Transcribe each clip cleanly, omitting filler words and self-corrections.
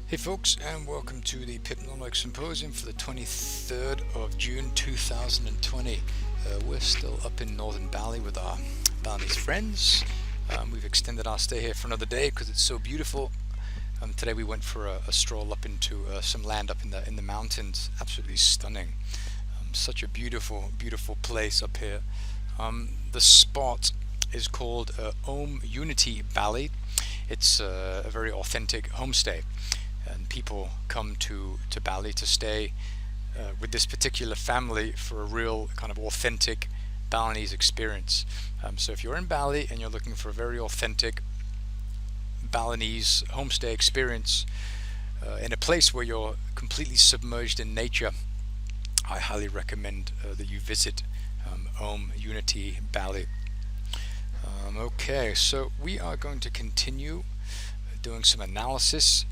Hey folks, and welcome to the Pipnotic Symposium for the 23rd of June 2020. We're still up in northern Bali with our Balinese friends. We've extended our stay here for another day because it's so beautiful. Today we went for a stroll up into some land up in the mountains. Absolutely stunning. Such a beautiful place up here. The spot is called Om Unity Bali. It's a very authentic homestay, and people come to Bali to stay with this particular family for a real kind of authentic Balinese experience. So if you're in Bali and you're looking for a very authentic Balinese homestay experience in a place where you're completely submerged in nature, I highly recommend that you visit Om Unity Bali. Okay, so we are going to continue doing some analysis.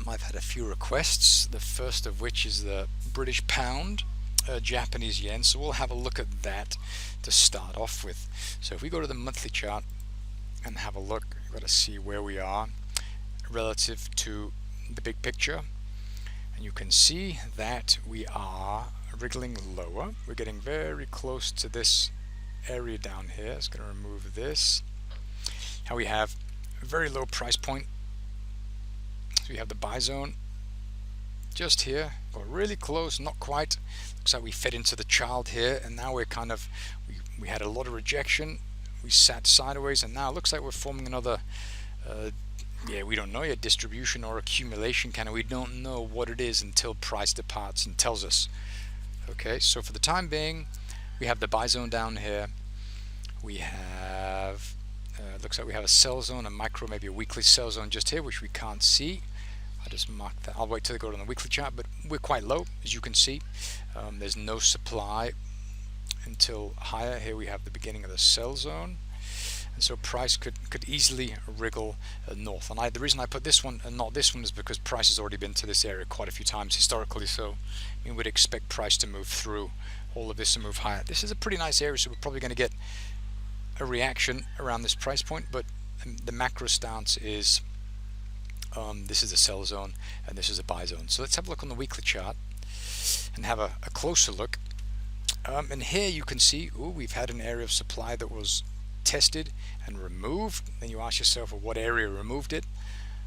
I've had a few requests, the first of which is the British pound, Japanese yen, so we'll have a look at that to start off with. So if we go to the monthly chart and have a look, you've got to see where we are relative to the big picture, and you can see that we are wriggling lower. We're getting very close to this area down here. It's going to remove this. How we have a very low price point. So we have the buy zone just here. Got really close, not quite. Looks like we fed into the child here, and now we're kind of we had a lot of rejection. We sat sideways, and now it looks like we're forming another we don't know yet, distribution or accumulation kind of. We don't know what it is until price departs and tells us. Okay, so for the time being, we have the buy zone down here. We have looks like we have a sell zone, a micro, maybe a weekly sell zone just here, which we can't see. I'll just mark that. I'll wait till they go on the weekly chart, but we're quite low, as you can see. There's no supply until higher. Here we have the beginning of the sell zone, and so price could easily wriggle north. And the reason I put this one and not this one is because price has already been to this area quite a few times historically, so we would expect price to move through all of this and move higher. This is a pretty nice area, so we're probably going to get a reaction around this price point, but the macro stance is this is a sell zone and this is a buy zone. So let's have a look on the weekly chart and have a closer look. And here you can see, we've had an area of supply that was tested and removed. Then you ask yourself, well, what area removed it?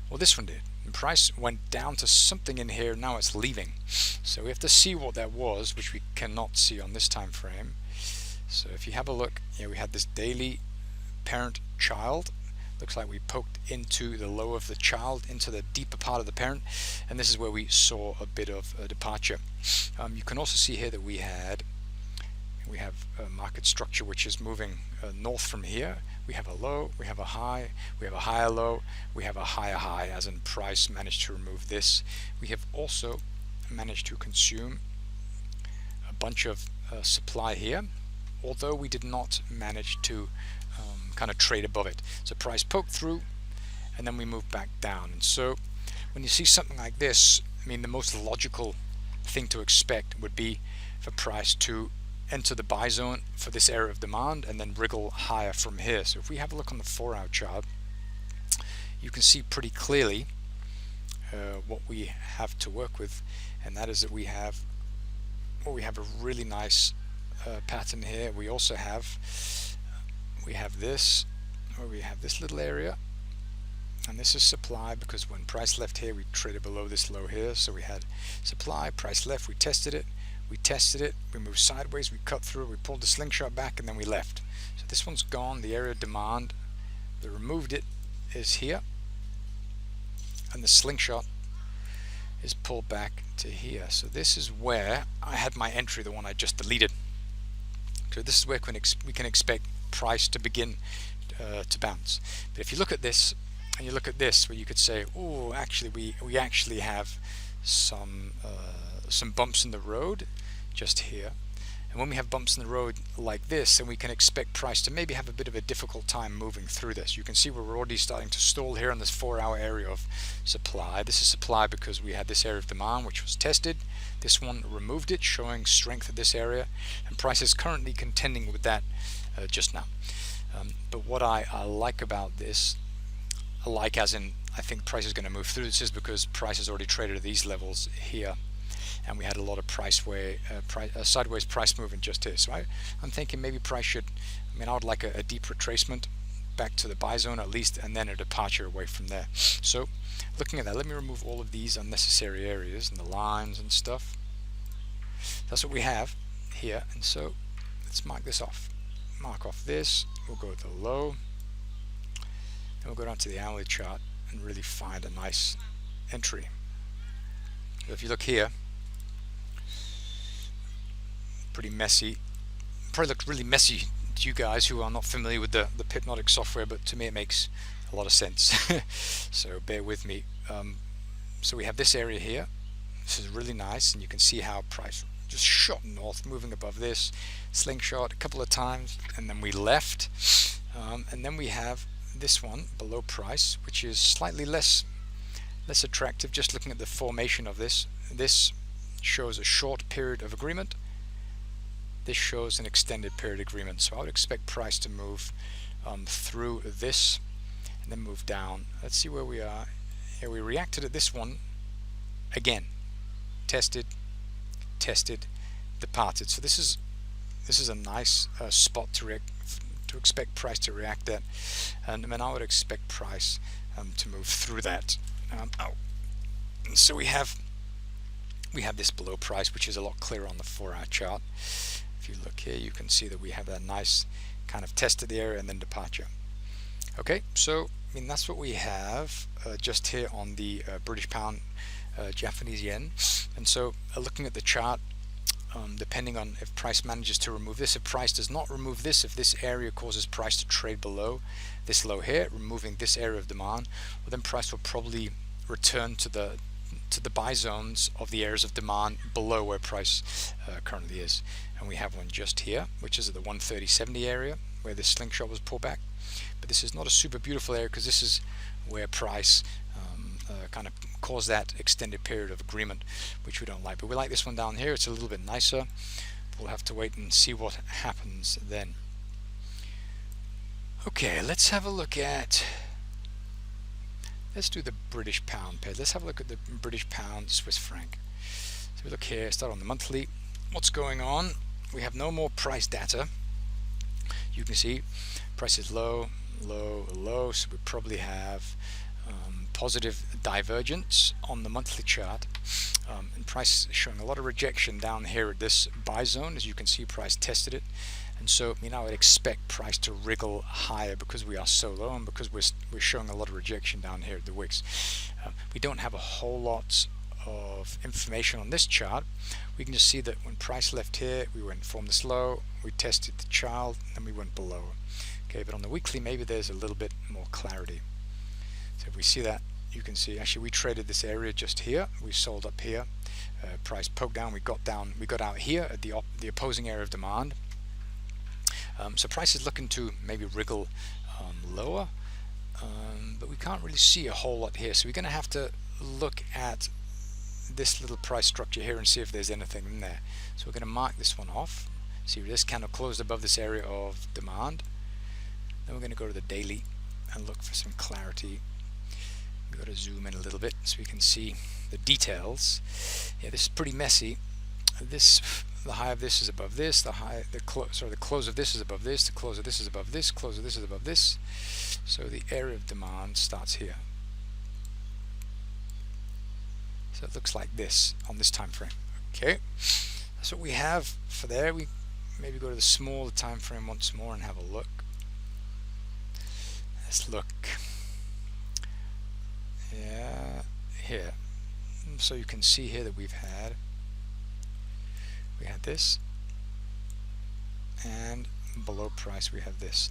Well, this one did. And price went down to something in here. Now it's leaving. So we have to see what that was, which we cannot see on this time frame. So if you have a look, we had this daily parent-child. Looks like we poked into the low of the child, into the deeper part of the parent, and this is where we saw a bit of a departure. You can also see here that we have a market structure which is moving north from here. We have a low, we have a high, we have a higher low, we have a higher high, as in price managed to remove this. We have also managed to consume a bunch of supply here, although we did not manage to kind of trade above it. So price poked through and then we moved back down. And so when you see something like this, I mean, the most logical thing to expect would be for price to enter the buy zone for this area of demand and then wriggle higher from here. So if we have a look on the 4-hour chart, you can see pretty clearly what we have to work with, and that is that we have a really nice pattern here. We also have this, where we have this little area, and this is supply, because when price left here we traded below this low here. So we had supply, price left, we tested it, we moved sideways, we cut through, we pulled the slingshot back, and then we left. So this one's gone. The area of demand that removed it is here, and the slingshot is pulled back to here. So this is where I had my entry, the one I just deleted. So this is where we can expect price to begin to bounce. But if you look at this and you look at this, where you could say, oh, actually we actually have some bumps in the road just here. And when we have bumps in the road like this, then we can expect price to maybe have a bit of a difficult time moving through this. You can see we're already starting to stall here on this 4-hour area of supply. This is supply because we had this area of demand which was tested. This one removed it, showing strength at this area, and price is currently contending with that just now. But what I like about this, like as in I think price is going to move through. This is because price has already traded at these levels here, and we had a lot of sideways price movement just here. So I'm thinking maybe price should, I would like a deep retracement back to the buy zone at least, and then a departure away from there. So looking at that, let me remove all of these unnecessary areas and the lines and stuff. That's what we have here, and so let's mark this off. Mark off this, we'll go to the low, and we'll go down to the hourly chart and really find a nice entry. So if you look here, pretty messy, probably looked really messy to you guys who are not familiar with the Pipnotic software, but to me it makes a lot of sense. So bear with me. So we have this area here. This is really nice, and you can see how price just shot north, moving above this, slingshot a couple of times, and then we left, and then we have this one below price, which is slightly less attractive. Just looking at the formation of this shows a short period of agreement, this shows an extended period agreement. So I would expect price to move through this and then move down. Let's see where we are here. We reacted at this one again, tested, departed. So this is a nice spot to expect price to react at, and I would expect price to move through that. And so we have this below price, which is a lot clearer on the 4-hour chart. If you look here, you can see that we have that nice kind of test of the area and then departure. Okay, so that's what we have just here on the British pound, Japanese yen. And so looking at the chart, depending on if price manages to remove this, if price does not remove this, if this area causes price to trade below this low here, removing this area of demand, well, then price will probably return to the buy zones of the areas of demand below where price currently is. And we have one just here, which is at the 130.70 area where this slingshot was pulled back. But this is not a super beautiful area, because this is where price kind of caused that extended period of agreement, which we don't like. But we like this one down here. It's a little bit nicer. We'll have to wait and see what happens then. Okay, let's have a look at, let's do the British pound pair. Let's have a look at the British pound Swiss franc. So we look here, start on the monthly. What's going on? We have no more price data. You can see price is low, low, low, so we probably have positive divergence on the monthly chart, and price is showing a lot of rejection down here at this buy zone. As you can see, price tested it, and so I would expect price to wriggle higher because we are so low, and because we're showing a lot of rejection down here at the wicks. We don't have a whole lot of information on this chart. We can just see that when price left here, we went from this low, we tested the chart, and we went below. Okay, but on the weekly, maybe there's a little bit more clarity. So if we see that, you can see actually we traded this area just here. We sold up here. Price poked down. We got out here at the opposing area of demand. So price is looking to maybe wriggle lower, but we can't really see a whole lot here. So we're going to have to look at this little price structure here and see if there's anything in there. So we're going to mark this one off. See, this candle closed above this area of demand. Then we're going to go to the daily and look for some clarity. We've got to zoom in a little bit so we can see the details. Yeah, this is pretty messy. The high of this is above this. The close of this is above this. The close of this is above this. Close of this is above this. So the area of demand starts here. So it looks like this on this time frame. Okay, that's what we have for there. We maybe go to the smaller time frame once more and have a look. Let's look. Yeah, here. So you can see here that we had this, and below price we have this.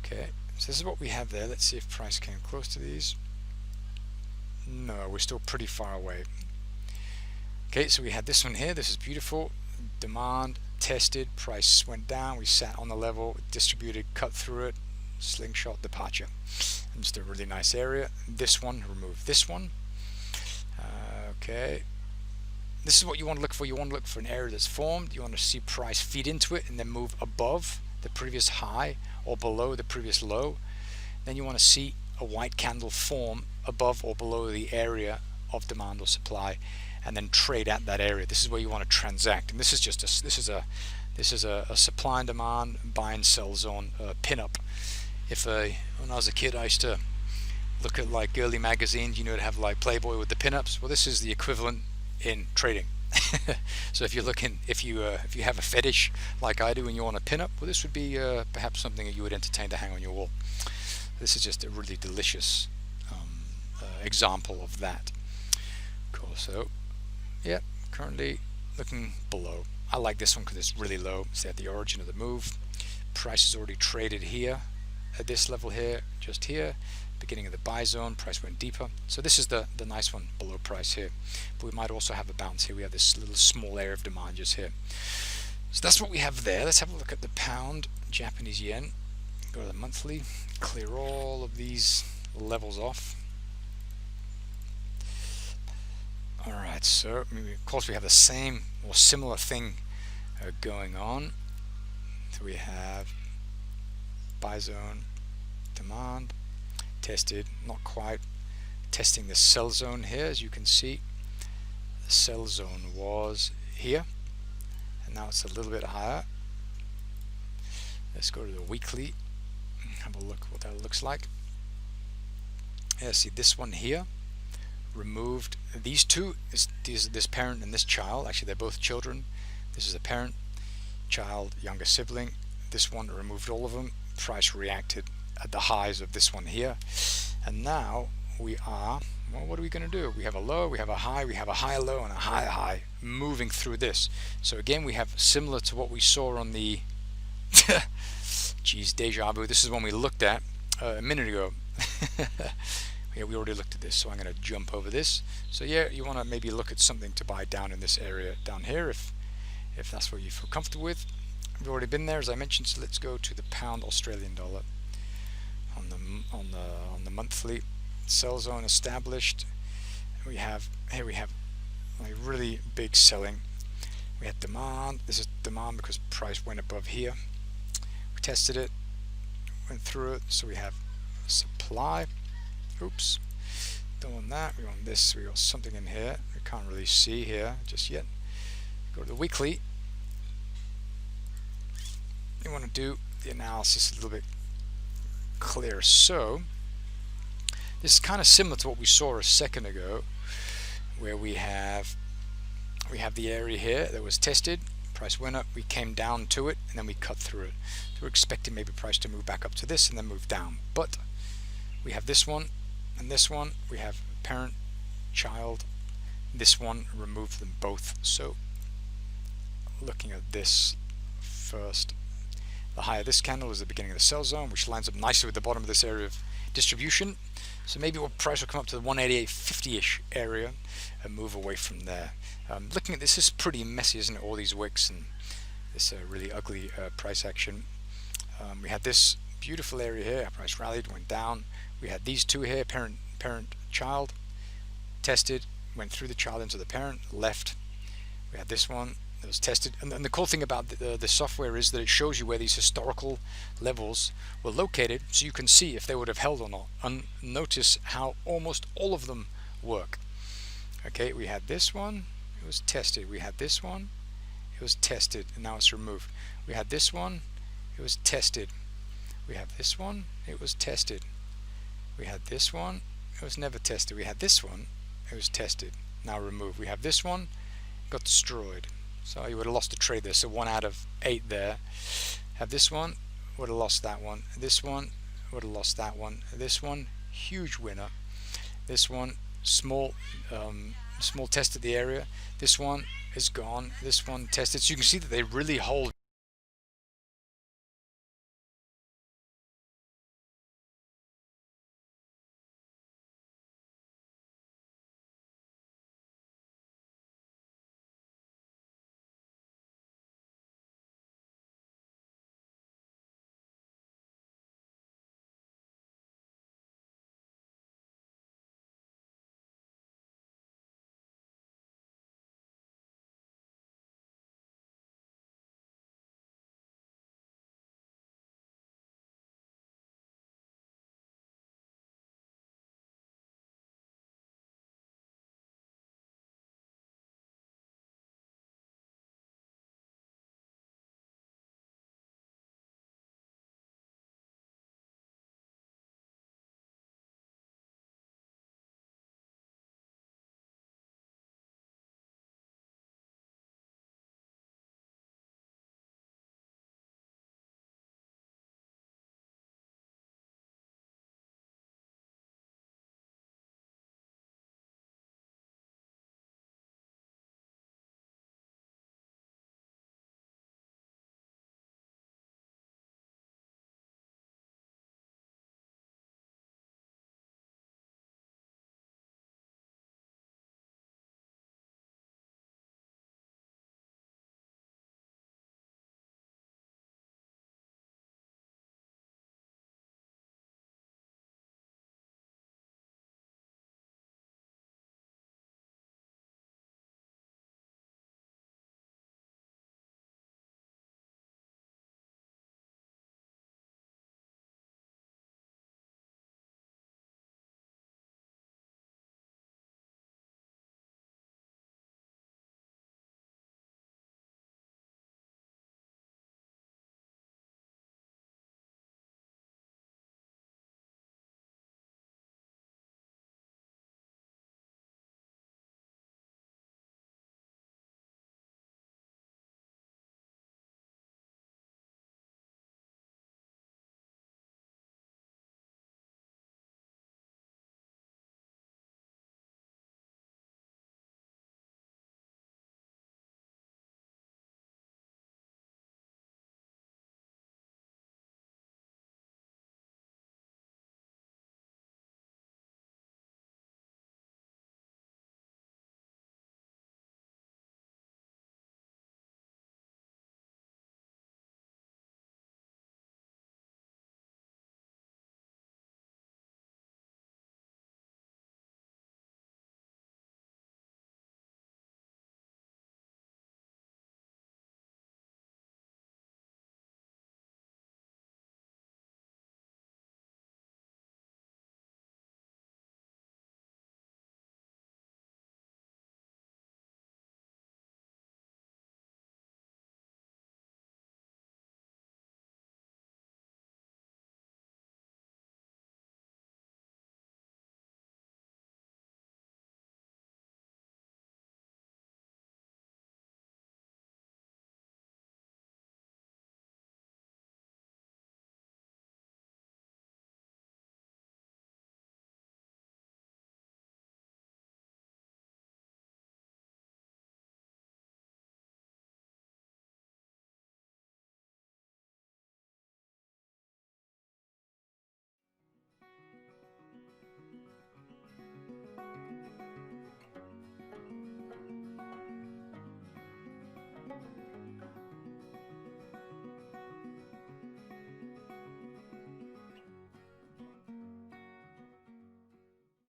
Okay, so this is what we have there. Let's see if price came close to these. No, we're still pretty far away. Okay, so we had this one here. This is beautiful. Demand tested, price went down, we sat on the level, distributed, cut through it, slingshot, departure. And just a really nice area. This one, remove this one. Okay, this is what you want to look for. You want to look for an area that's formed. You want to see price feed into it and then move above the previous high or below the previous low, then you want to see a white candle form above or below the area of demand or supply, and then trade at that area. This is where you want to transact, and this is just a supply and demand buy and sell zone pin-up. When I was a kid, I used to look at like early magazines, to have like Playboy with the pin-ups. Well, this is the equivalent in trading. So if you have a fetish like I do and you want a pin-up, well, this would be perhaps something that you would entertain to hang on your wall. This is just a really delicious example of that. Cool. So yeah, currently looking below. I like this one because it's really low. It's at the origin of the move. Price is already traded here at this level here, just here, beginning of the buy zone. Price went deeper, so this is the nice one below price here, but we might also have a bounce here. We have this little small area of demand just here. So that's what we have there. Let's have a look at the pound, Japanese yen. Go to the monthly, clear all of these levels off. Alright, so of course we have the same or similar thing going on. So we have buy zone, demand, tested, not quite, testing the sell zone here. As you can see, the sell zone was here, and now it's a little bit higher. Let's go to the weekly and have a look what that looks like. Yeah, see this one here removed these two, this parent and this child. Actually, they're both children. This is a parent, child, younger sibling. This one removed all of them. Price reacted at the highs of this one here, and now we are, well, what are we going to do? We have a low, we have a high, we have a high low and a high high moving through this. So again, we have similar to what we saw on the geez, deja vu. This is one we looked at a minute ago. Yeah, we already looked at this, so I'm going to jump over this. So yeah, you want to maybe look at something to buy down in this area down here if that's what you feel comfortable with. We've already been there, as I mentioned. So let's go to the pound Australian dollar on the monthly. Sell zone established. We have here a really big selling. We had demand. This is demand because price went above here. We tested it, went through it. So we have supply. Oops, don't want that. We want this. We got something in here we can't really see here just yet. Go to the weekly. You want to do the analysis a little bit clearer. So this is kind of similar to what we saw a second ago, where we have the area here that was tested. Price went up, we came down to it, and then we cut through it. So we're expecting maybe price to move back up to this and then move down. But we have this one and this one. We have parent, child. This one, remove them both. So looking at this first, the higher this candle is the beginning of the sell zone, which lines up nicely with the bottom of this area of distribution. So maybe what price will come up to the 188.50-ish area and move away from there. Looking at this is pretty messy, isn't it? All these wicks and this really ugly price action. We had this beautiful area here. Price rallied, went down. We had these two here, parent, child, tested, went through the child into the parent, left. We had this one that was tested, and the cool thing about the software is that it shows you where these historical levels were located, so you can see if they would have held or not, and notice how almost all of them work. Okay, we had this one, it was tested. We had this one, it was tested, and now it's removed. We had this one, it was tested. We have this one, it was tested. We had this one, it was never tested. We had this one, it was tested, now removed. We have this one, got destroyed. So you would have lost a trade there. So 1 out of 8 there. Have this one, would have lost that one. This one would have lost that one. This one, huge winner. This one, small tested the area. This one is gone. This one tested. So you can see that they really hold